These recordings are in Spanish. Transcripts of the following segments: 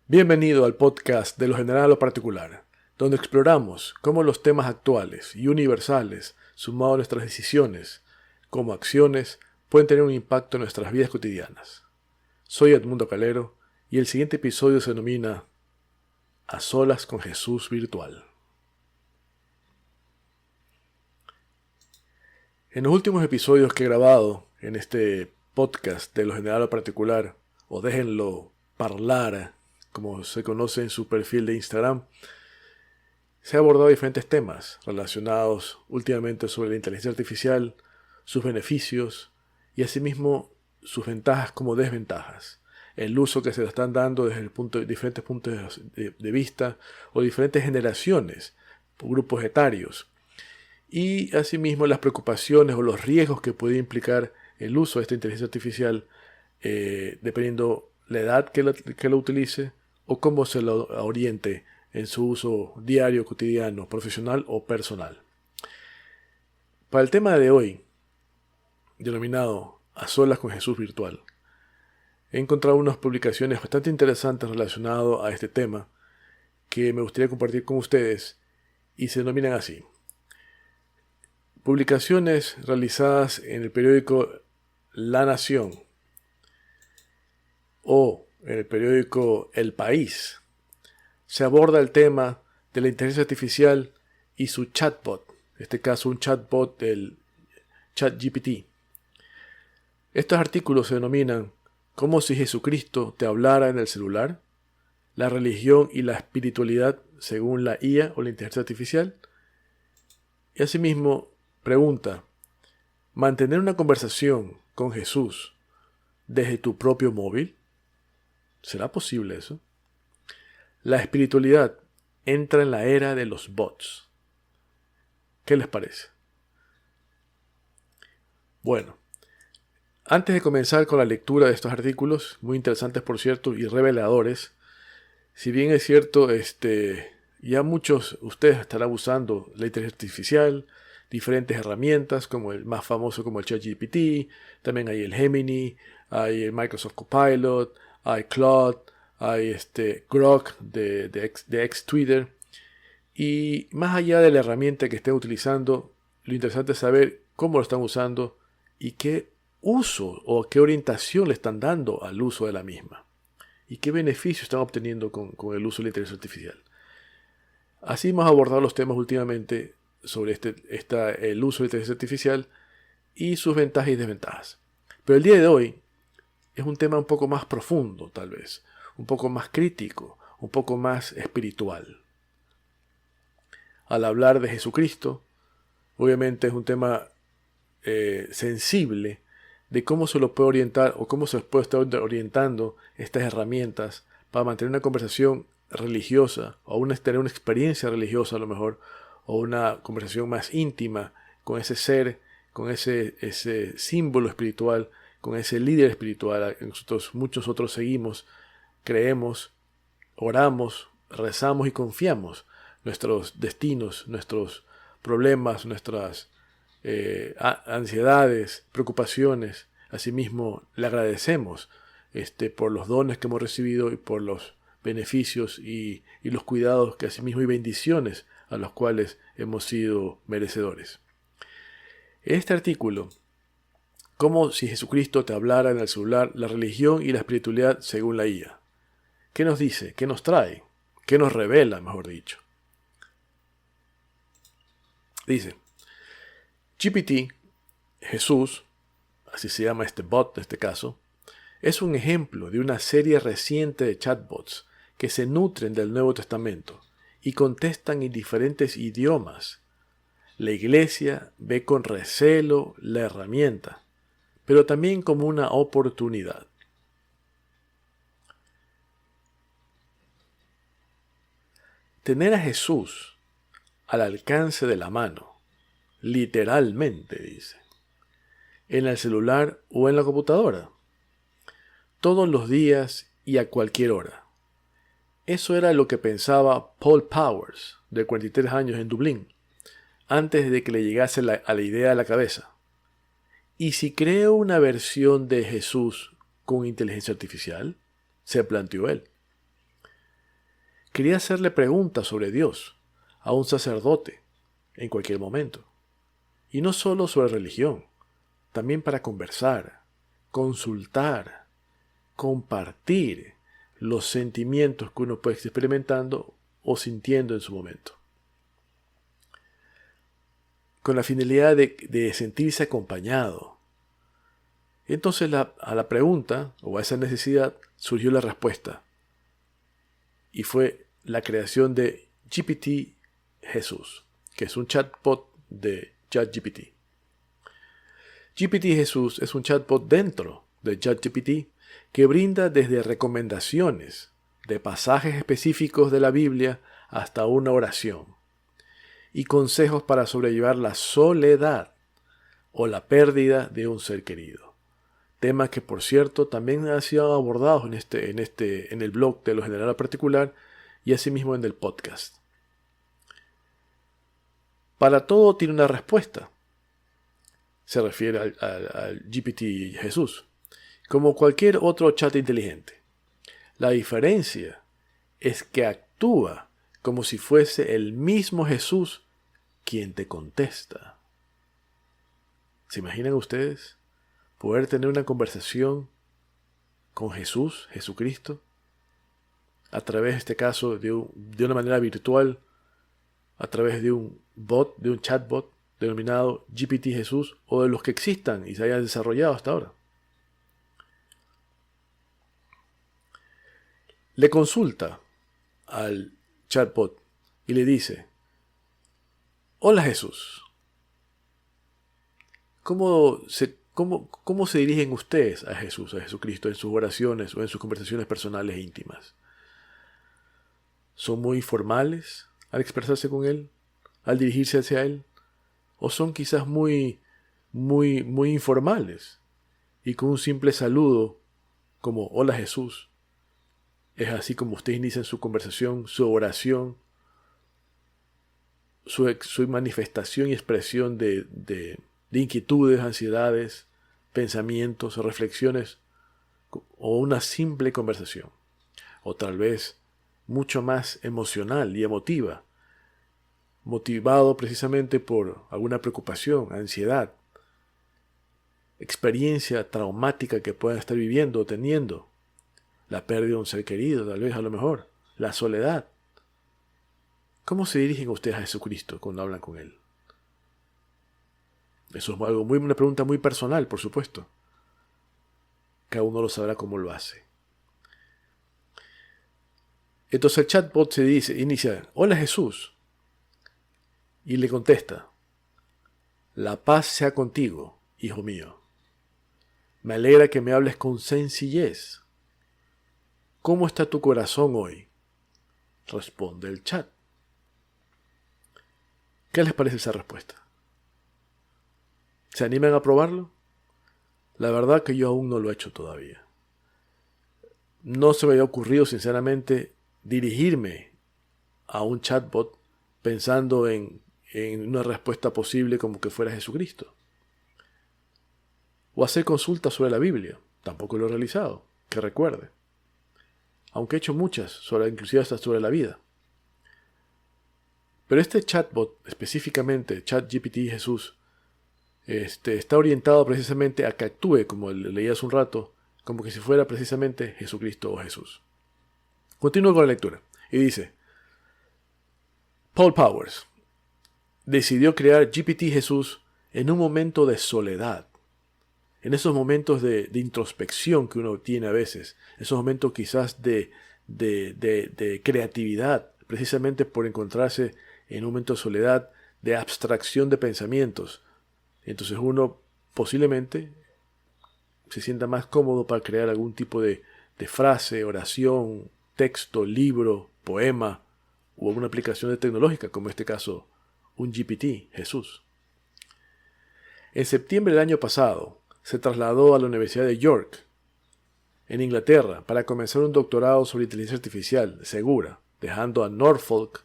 Bienvenido al podcast de lo general a lo particular, donde exploramos cómo los temas actuales y universales, sumados a nuestras decisiones como acciones, pueden tener un impacto en nuestras vidas cotidianas. Soy Edmundo Calero y el siguiente episodio se denomina A Solas con Jesús Virtual. En los últimos episodios que he grabado en este podcast de lo general a lo particular, o déjenlo parlar, como se conoce en su perfil de Instagram, se han abordado diferentes temas relacionados últimamente sobre la inteligencia artificial, sus beneficios y asimismo sus ventajas como desventajas, el uso que se le están dando desde diferentes puntos de vista o diferentes generaciones, grupos etarios, y asimismo las preocupaciones o los riesgos que puede implicar el uso de esta inteligencia artificial dependiendo la edad que la utilice o cómo se lo oriente en su uso diario, cotidiano, profesional o personal. Para el tema de hoy, denominado A Solas con Jesús Virtual, he encontrado unas publicaciones bastante interesantes relacionadas a este tema que me gustaría compartir con ustedes y se denominan así. Publicaciones realizadas en el periódico La Nación o en el periódico El País. Se aborda el tema de la inteligencia artificial y su chatbot, en este caso un chatbot del ChatGPT. Estos artículos se denominan Como si Jesucristo te hablara en el celular, la religión y la espiritualidad según la IA o la inteligencia artificial. Y asimismo pregunta, ¿mantener una conversación con Jesús desde tu propio móvil? ¿Será posible eso? La espiritualidad entra en la era de los bots. ¿Qué les parece? Bueno, antes de comenzar con la lectura de estos artículos, muy interesantes por cierto y reveladores, si bien es cierto, ya muchos ustedes estarán usando la inteligencia artificial, diferentes herramientas como el más famoso como el ChatGPT, también hay el Gemini, hay el Microsoft Copilot, hay Claude, hay Grok de ex Twitter. Y más allá de la herramienta que estén utilizando, lo interesante es saber cómo lo están usando y qué uso o qué orientación le están dando al uso de la misma. Y qué beneficios están obteniendo con el uso de la inteligencia artificial. Así hemos abordado los temas últimamente sobre el uso de la inteligencia artificial y sus ventajas y desventajas. Pero el día de hoy es un tema un poco más profundo, tal vez, un poco más crítico, un poco más espiritual. Al hablar de Jesucristo, obviamente es un tema sensible de cómo se lo puede orientar o cómo se puede estar orientando estas herramientas para mantener una conversación religiosa o tener una experiencia religiosa a lo mejor o una conversación más íntima con ese ser, con ese símbolo espiritual, con ese líder espiritual que muchos otros seguimos, creemos, oramos, rezamos y confiamos nuestros destinos, nuestros problemas, nuestras ansiedades, preocupaciones. Asimismo, le agradecemos por los dones que hemos recibido y por los beneficios y los cuidados que asimismo y bendiciones a los cuales hemos sido merecedores. Este artículo, como si Jesucristo te hablara en el celular, la religión y la espiritualidad según la IA. ¿Qué nos dice? ¿Qué nos trae? ¿Qué nos revela, mejor dicho? Dice, GPT, Jesús, así se llama este bot en este caso, es un ejemplo de una serie reciente de chatbots que se nutren del Nuevo Testamento y contestan en diferentes idiomas. La Iglesia ve con recelo la herramienta, pero también como una oportunidad. Tener a Jesús al alcance de la mano, literalmente dice, en el celular o en la computadora, todos los días y a cualquier hora. Eso era lo que pensaba Paul Powers, de 43 años en Dublín, antes de que le llegase a la idea a la cabeza. ¿Y si creo una versión de Jesús con inteligencia artificial? Se planteó él. quería hacerle preguntas sobre Dios a un sacerdote en cualquier momento. Y no solo sobre religión, también para conversar, consultar, compartir los sentimientos que uno puede estar experimentando o sintiendo en su momento. Con la finalidad de sentirse acompañado. Entonces a la pregunta o a esa necesidad surgió la respuesta. Y fue la creación de GPT Jesús, que es un chatbot de ChatGPT. GPT Jesús es un chatbot dentro de ChatGPT que brinda desde recomendaciones de pasajes específicos de la Biblia hasta una oración y consejos para sobrellevar la soledad o la pérdida de un ser querido. Temas que, por cierto, también han sido abordados en el blog de Lo General Particular y asimismo en el podcast. Para todo tiene una respuesta. Se refiere al GPT Jesús, como cualquier otro chat inteligente. La diferencia es que actúa como si fuese el mismo Jesús quien te contesta. ¿Se imaginan ustedes poder tener una conversación con Jesús, Jesucristo, a través, en este caso, de una manera virtual, a través de un bot, de un chatbot denominado GPT Jesús, o de los que existan y se hayan desarrollado hasta ahora? Le consulta al chatbot y le dice: hola Jesús, ¿cómo se dirigen ustedes a Jesús, a Jesucristo, en sus oraciones o en sus conversaciones personales e íntimas? ¿Son muy formales al expresarse con Él, al dirigirse hacia Él? ¿O son quizás muy informales y con un simple saludo como hola Jesús? Es así como ustedes inician su conversación, su oración, su manifestación y expresión de inquietudes, ansiedades, pensamientos o reflexiones, o una simple conversación, o tal vez mucho más emocional y emotiva, motivado precisamente por alguna preocupación, ansiedad, experiencia traumática que puedan estar viviendo o teniendo, la pérdida de un ser querido, tal vez, a lo mejor, la soledad. ¿Cómo se dirigen ustedes a Jesucristo cuando hablan con Él? Eso es una pregunta muy personal, por supuesto. Cada uno lo sabrá cómo lo hace. Entonces el chatbot inicia: hola Jesús. Y le contesta: la paz sea contigo, hijo mío. Me alegra que me hables con sencillez. ¿Cómo está tu corazón hoy? Responde el chat. ¿Qué les parece esa respuesta? ¿Se animan a probarlo? La verdad que yo aún no lo he hecho todavía. No se me había ocurrido, sinceramente, dirigirme a un chatbot pensando en una respuesta posible como que fuera Jesucristo. O hacer consultas sobre la Biblia. Tampoco lo he realizado, que recuerde. Aunque he hecho muchas, inclusive hasta sobre la vida. Pero este chatbot, específicamente ChatGPT Jesús, está orientado precisamente a que actúe, como leí hace un rato, como que si fuera precisamente Jesucristo o Jesús. Continúo con la lectura. Y dice: Paul Powers decidió crear GPT Jesús en un momento de soledad. En esos momentos de introspección que uno tiene a veces. Esos momentos quizás de creatividad. Precisamente por encontrarse en un momento de soledad, de abstracción de pensamientos. Entonces uno posiblemente se sienta más cómodo para crear algún tipo de frase, oración, texto, libro, poema o alguna aplicación tecnológica, como en este caso un GPT, Jesús. En septiembre del año pasado se trasladó a la Universidad de York, en Inglaterra, para comenzar un doctorado sobre inteligencia artificial segura, dejando a Norfolk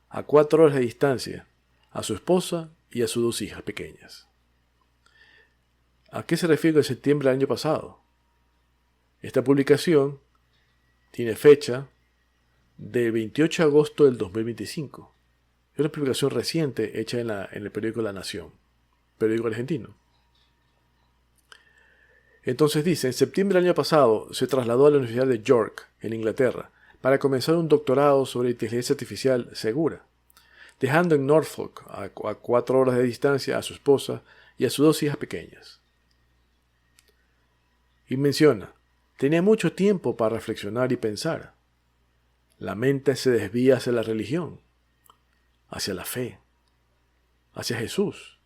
a 4 horas de distancia, a su esposa y a sus 2 hijas pequeñas. ¿A qué se refiere con septiembre del año pasado? Esta publicación tiene fecha del 28 de agosto del 2025. Es una publicación reciente hecha en el periódico La Nación, periódico argentino. Entonces dice, en septiembre del año pasado se trasladó a la Universidad de York, en Inglaterra, para comenzar un doctorado sobre inteligencia artificial segura, dejando en Norfolk, a 4 horas de distancia, a su esposa y a sus 2 hijas pequeñas. Y menciona, tenía mucho tiempo para reflexionar y pensar. La mente se desvía hacia la religión, hacia la fe, hacia Jesús,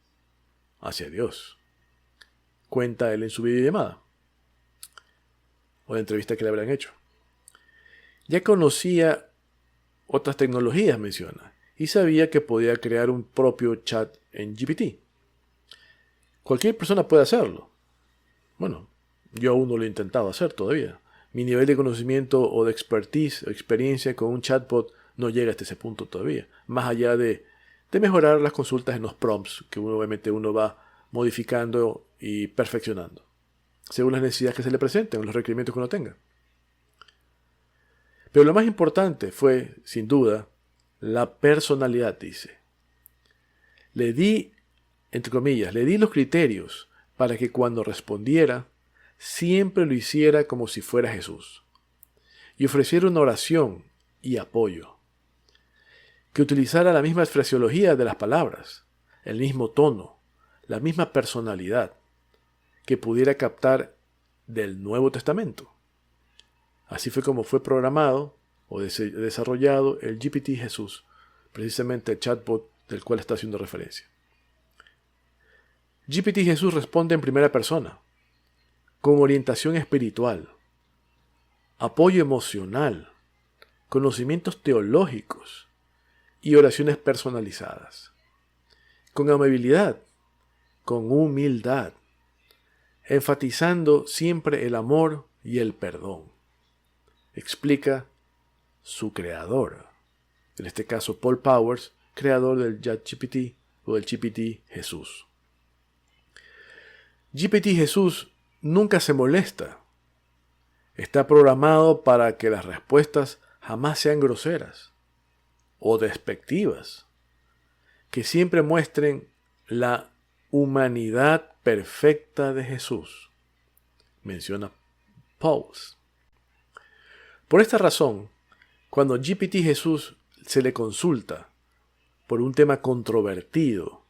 hacia Dios. Cuenta él en su videollamada o la entrevista que le habrán hecho. Ya conocía otras tecnologías, menciona, y sabía que podía crear un propio chat en GPT. Cualquier persona puede hacerlo. Bueno, yo aún no lo he intentado hacer todavía. Mi nivel de conocimiento o de expertise o experiencia con un chatbot no llega hasta ese punto todavía. Más allá de mejorar las consultas en los prompts, que obviamente uno va modificando y perfeccionando, según las necesidades que se le presenten o los requerimientos que uno tenga. Pero lo más importante fue, sin duda, la personalidad, dice. Le di, entre comillas, le di los criterios para que cuando respondiera, siempre lo hiciera como si fuera Jesús, y ofreciera una oración y apoyo, que utilizara la misma fraseología de las palabras, el mismo tono, la misma personalidad, que pudiera captar del Nuevo Testamento. Así fue como fue programado o desarrollado el GPT Jesús, precisamente el chatbot del cual está haciendo referencia. GPT Jesús responde en primera persona, con orientación espiritual, apoyo emocional, conocimientos teológicos y oraciones personalizadas, con amabilidad, con humildad, enfatizando siempre el amor y el perdón. Explica su creador, en este caso Paul Powers, creador del ChatGPT o del GPT Jesús. GPT Jesús nunca se molesta. Está programado para que las respuestas jamás sean groseras o despectivas, que siempre muestren la humanidad perfecta de Jesús, menciona Pauls. Por esta razón, cuando GPT Jesús se le consulta por un tema controvertido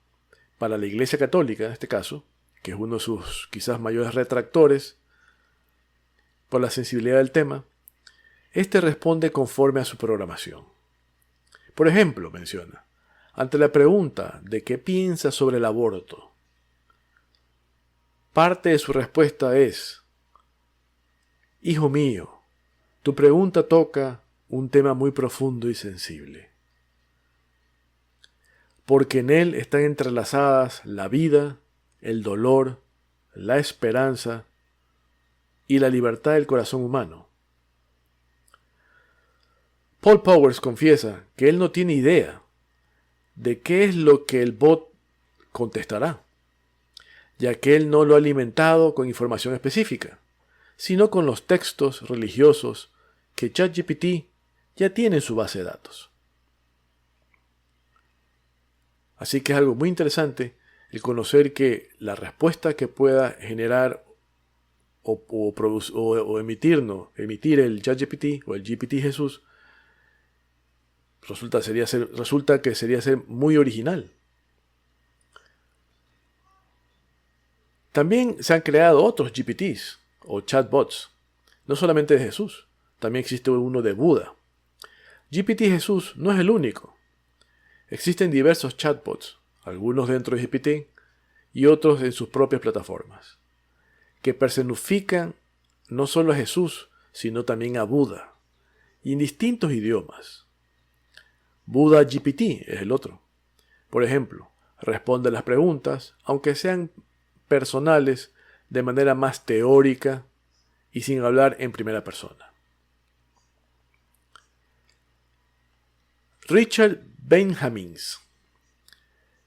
para la Iglesia Católica, en este caso, que es uno de sus quizás mayores retractores por la sensibilidad del tema, este responde conforme a su programación. Por ejemplo, menciona, ante la pregunta de qué piensa sobre el aborto, parte de su respuesta es: hijo mío, tu pregunta toca un tema muy profundo y sensible, porque en él están entrelazadas la vida, el dolor, la esperanza y la libertad del corazón humano. Paul Powers confiesa que él no tiene idea de qué es lo que el bot contestará, ya que él no lo ha alimentado con información específica, sino con los textos religiosos que ChatGPT ya tiene en su base de datos. Así que es algo muy interesante el conocer que la respuesta que pueda generar o emitir el ChatGPT o el GPT Jesús resulta que sería ser muy original. También se han creado otros GPTs o chatbots, no solamente de Jesús, también existe uno de Buda. GPT Jesús no es el único. Existen diversos chatbots, algunos dentro de GPT y otros en sus propias plataformas, que personifican no solo a Jesús, sino también a Buda, y en distintos idiomas. Buda GPT es el otro. Por ejemplo, responde a las preguntas, aunque sean personales, de manera más teórica y sin hablar en primera persona. Richard Benjamins,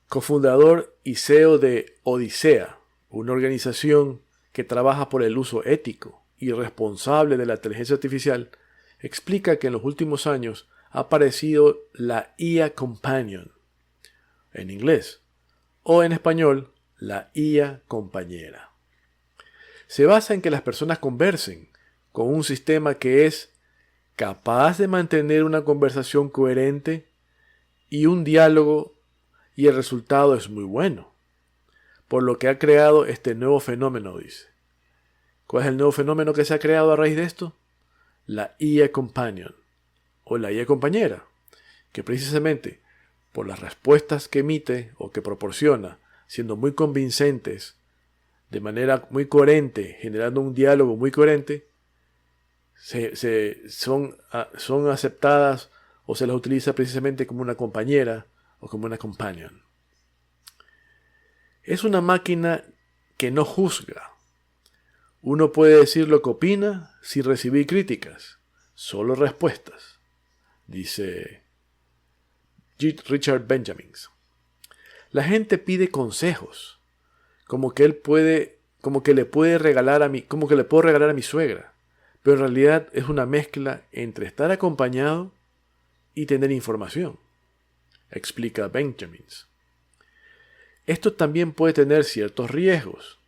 cofundador y CEO de Odisea, una organización que trabaja por el uso ético y responsable de la inteligencia artificial, explica que en los últimos años ha aparecido la IA Companion, en inglés, o en español, la IA Compañera. Se basa en que las personas conversen con un sistema que es capaz de mantener una conversación coherente y un diálogo, y el resultado es muy bueno, por lo que ha creado este nuevo fenómeno, dice. ¿Cuál es el nuevo fenómeno que se ha creado a raíz de esto? La IA Companion, o la IA Compañera, que precisamente por las respuestas que emite o que proporciona, siendo muy convincentes, de manera muy coherente, generando un diálogo muy coherente, son aceptadas o se las utiliza precisamente como una compañera o como una companion. Es una máquina que no juzga. Uno puede decir lo que opina sin recibir críticas, solo respuestas, dice Richard Benjamins. La gente pide consejos, como que le puedo regalar a mi suegra, pero en realidad es una mezcla entre estar acompañado y tener información, explica Benjamins. Esto también puede tener ciertos riesgos.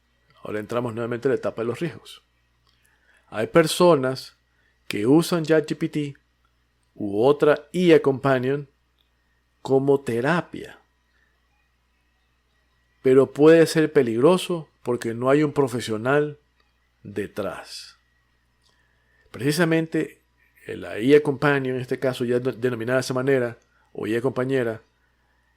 Ahora entramos nuevamente en la etapa de los riesgos. Hay personas que usan ChatGPT u otra IA Companion como terapia, pero puede ser peligroso porque no hay un profesional detrás. Precisamente la IA Companion, en este caso ya denominada de esa manera, o IA Compañera,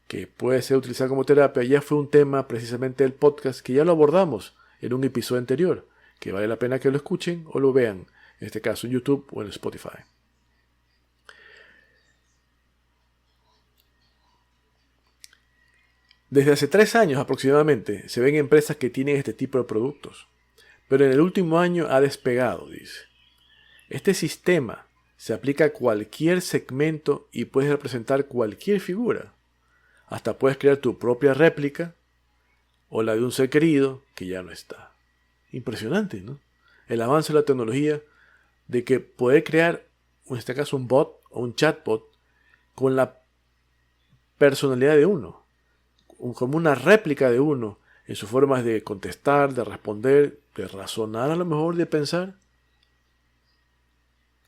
que puede ser utilizada como terapia, ya fue un tema precisamente del podcast que ya lo abordamos en un episodio anterior, que vale la pena que lo escuchen o lo vean, en este caso en YouTube o en Spotify. Desde hace 3 años aproximadamente se ven empresas que tienen este tipo de productos, pero en el último año ha despegado, dice. Este sistema se aplica a cualquier segmento y puedes representar cualquier figura. Hasta puedes crear tu propia réplica o la de un ser querido que ya no está. Impresionante, ¿no? El avance de la tecnología de que poder crear, en este caso un bot o un chatbot con la personalidad de uno, como una réplica de uno en sus formas de contestar, de responder, de razonar a lo mejor, de pensar.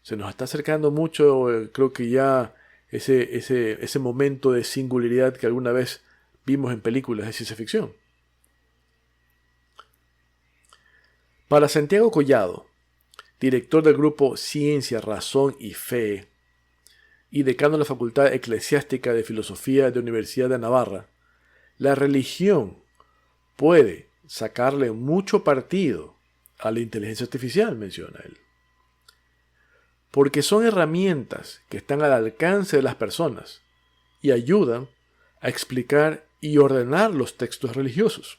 Se nos está acercando mucho, creo que ya ese momento de singularidad que alguna vez vimos en películas de ciencia ficción. Para Santiago Collado, director del grupo Ciencia, Razón y Fe y decano de la Facultad Eclesiástica de Filosofía de la Universidad de Navarra, la religión puede sacarle mucho partido a la inteligencia artificial, menciona él. Porque son herramientas que están al alcance de las personas y ayudan a explicar y ordenar los textos religiosos.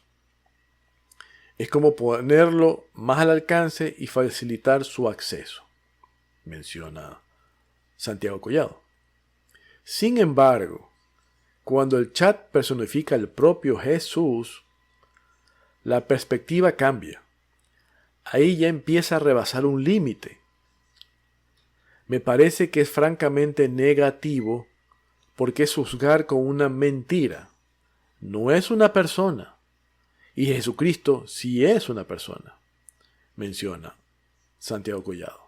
Es como ponerlo más al alcance y facilitar su acceso, menciona Santiago Collado. Sin embargo, cuando el chat personifica al propio Jesús, la perspectiva cambia. Ahí ya empieza a rebasar un límite. Me parece que es francamente negativo porque es juzgar con una mentira. No es una persona. Y Jesucristo sí es una persona, menciona Santiago Collado.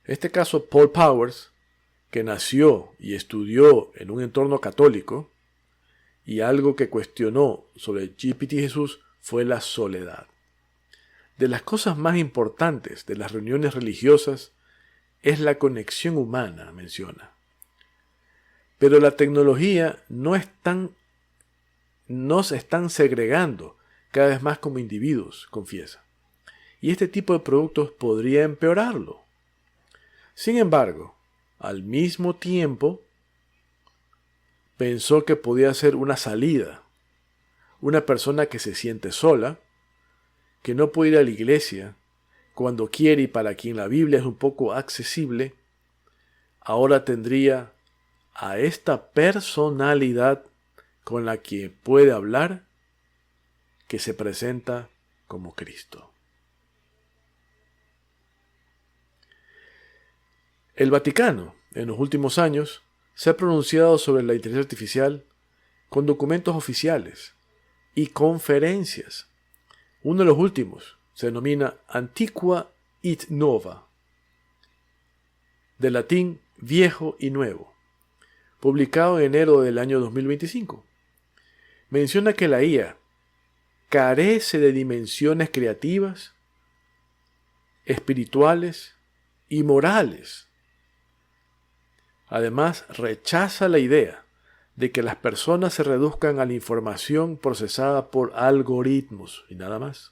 En este caso, Paul Powers, que nació y estudió en un entorno católico, y algo que cuestionó sobre GPT Jesús fue la soledad. De las cosas más importantes de las reuniones religiosas es la conexión humana, menciona. Pero la tecnología nos están segregando cada vez más como individuos, confiesa. Y este tipo de productos podría empeorarlo. Sin embargo, al mismo tiempo, pensó que podía ser una salida. Una persona que se siente sola, que no puede ir a la iglesia cuando quiere y para quien la Biblia es un poco accesible, ahora tendría a esta personalidad con la que puede hablar, que se presenta como Cristo. El Vaticano, en los últimos años, se ha pronunciado sobre la inteligencia artificial con documentos oficiales y conferencias. Uno de los últimos se denomina Antiqua et Nova, del latín viejo y nuevo, publicado en enero del año 2025. Menciona que la IA carece de dimensiones creativas, espirituales y morales. Además, rechaza la idea de que las personas se reduzcan a la información procesada por algoritmos y nada más,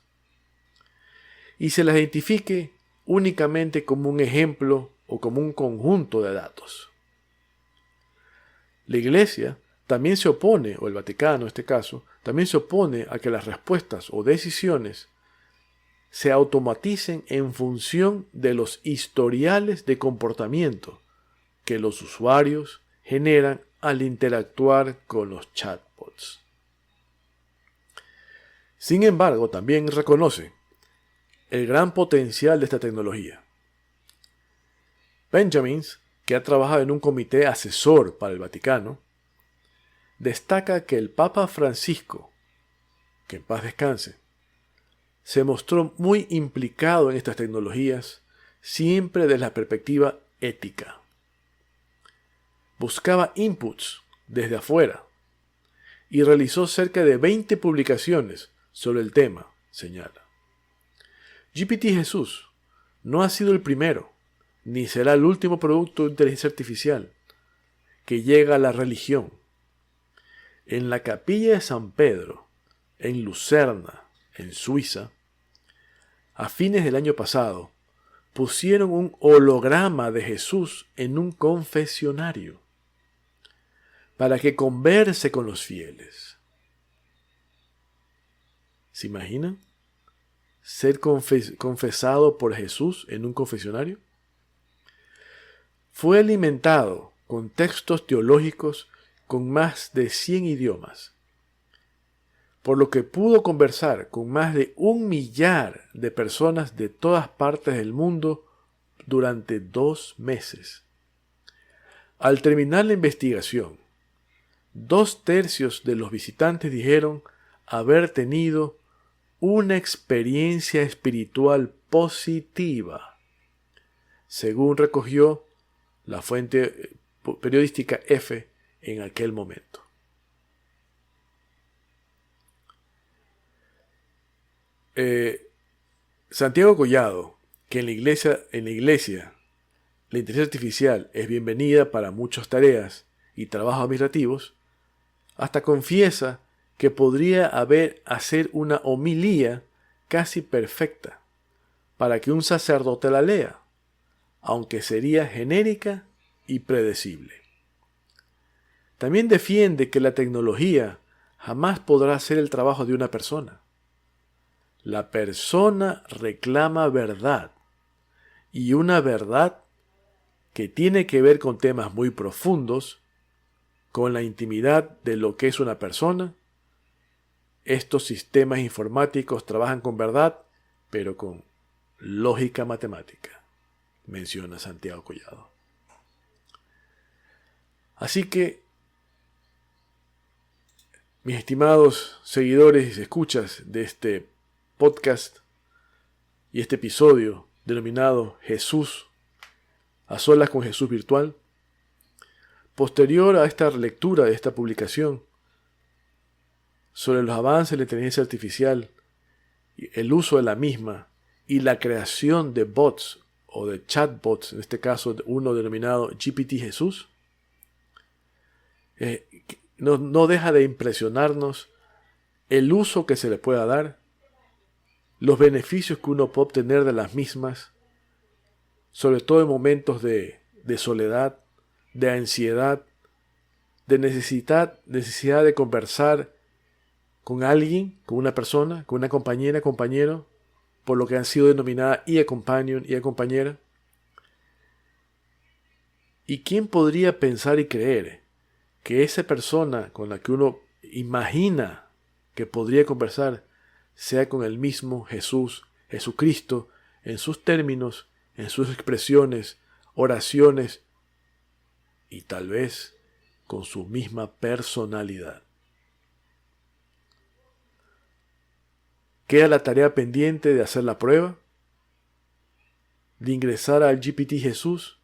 y se las identifique únicamente como un ejemplo o como un conjunto de datos. La Iglesia también se opone, o el Vaticano en este caso, también se opone a que las respuestas o decisiones se automaticen en función de los historiales de comportamiento que los usuarios generan al interactuar con los chatbots. Sin embargo, también reconoce el gran potencial de esta tecnología. Benjamins, que ha trabajado en un comité asesor para el Vaticano, destaca que el Papa Francisco, que en paz descanse, se mostró muy implicado en estas tecnologías siempre desde la perspectiva ética. Buscaba inputs desde afuera y realizó cerca de 20 publicaciones sobre el tema, señala. GPT-Jesús no ha sido el primero, ni será el último producto de inteligencia artificial que llega a la religión. En la capilla de San Pedro, en Lucerna, en Suiza, a fines del año pasado, pusieron un holograma de Jesús en un confesionario para que converse con los fieles. ¿Se imaginan? ¿Ser confesado por Jesús en un confesionario? Fue alimentado con textos teológicos con más de 100 idiomas, por lo que pudo conversar con más de 1 millar de personas de todas partes del mundo durante 2 meses. Al terminar la investigación, 2/3 de los visitantes dijeron haber tenido una experiencia espiritual positiva, según recogió la fuente periodística EFE en aquel momento. Santiago Collado, que en la iglesia la inteligencia artificial es bienvenida para muchas tareas y trabajos administrativos, hasta confiesa que podría hacer una homilía casi perfecta para que un sacerdote la lea, aunque sería genérica y predecible. También defiende que la tecnología jamás podrá hacer el trabajo de una persona. La persona reclama verdad, y una verdad que tiene que ver con temas muy profundos, con la intimidad de lo que es una persona. Estos sistemas informáticos trabajan con verdad, pero con lógica matemática, menciona Santiago Collado. Así que, mis estimados seguidores y escuchas de este podcast y este episodio denominado Jesús, a solas con Jesús virtual, posterior a esta lectura de esta publicación sobre los avances de la inteligencia artificial, el uso de la misma y la creación de bots o de chatbots, en este caso uno denominado GPT-Jesús, no deja de impresionarnos el uso que se le pueda dar, los beneficios que uno puede obtener de las mismas, sobre todo en momentos de soledad, de ansiedad, de necesidad de conversar con alguien, con una persona, con una compañera, compañero, por lo que han sido denominadas IA companion, IA compañera. ¿Y quién podría pensar y creer que esa persona con la que uno imagina que podría conversar sea con el mismo Jesús, Jesucristo, en sus términos, en sus expresiones oraciones y tal vez con su misma personalidad. Queda la tarea pendiente de hacer la prueba, de ingresar al GPT Jesús,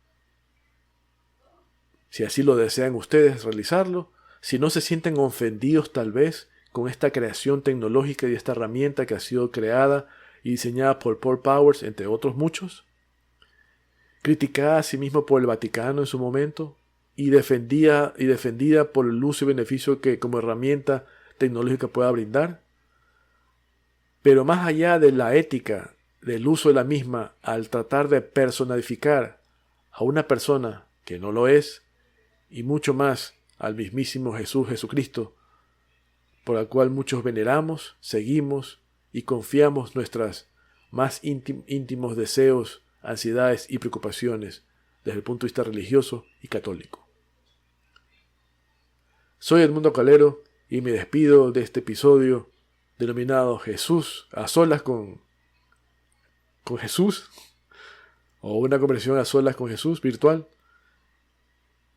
si así lo desean ustedes realizarlo, si no se sienten ofendidos tal vez con esta creación tecnológica y esta herramienta que ha sido creada y diseñada por Paul Powers, entre otros muchos, criticada a sí mismo por el Vaticano en su momento y defendida por el uso y beneficio que como herramienta tecnológica pueda brindar. Pero más allá de la ética del uso de la misma, al tratar de personificar a una persona que no lo es, y mucho más al mismísimo Jesucristo, por el cual muchos veneramos, seguimos y confiamos nuestras más íntimos deseos, ansiedades y preocupaciones desde el punto de vista religioso y católico. Soy Edmundo Calero y me despido de este episodio denominado Jesús a solas con Jesús, o una conversación a solas con Jesús virtual.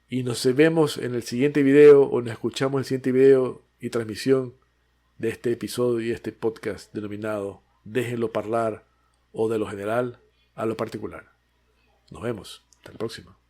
Y nos vemos en el siguiente video, o nos escuchamos en el siguiente video y transmisión de este episodio y este podcast denominado Déjenlo Parlar, o de lo general a lo particular. Nos vemos. Hasta la próxima.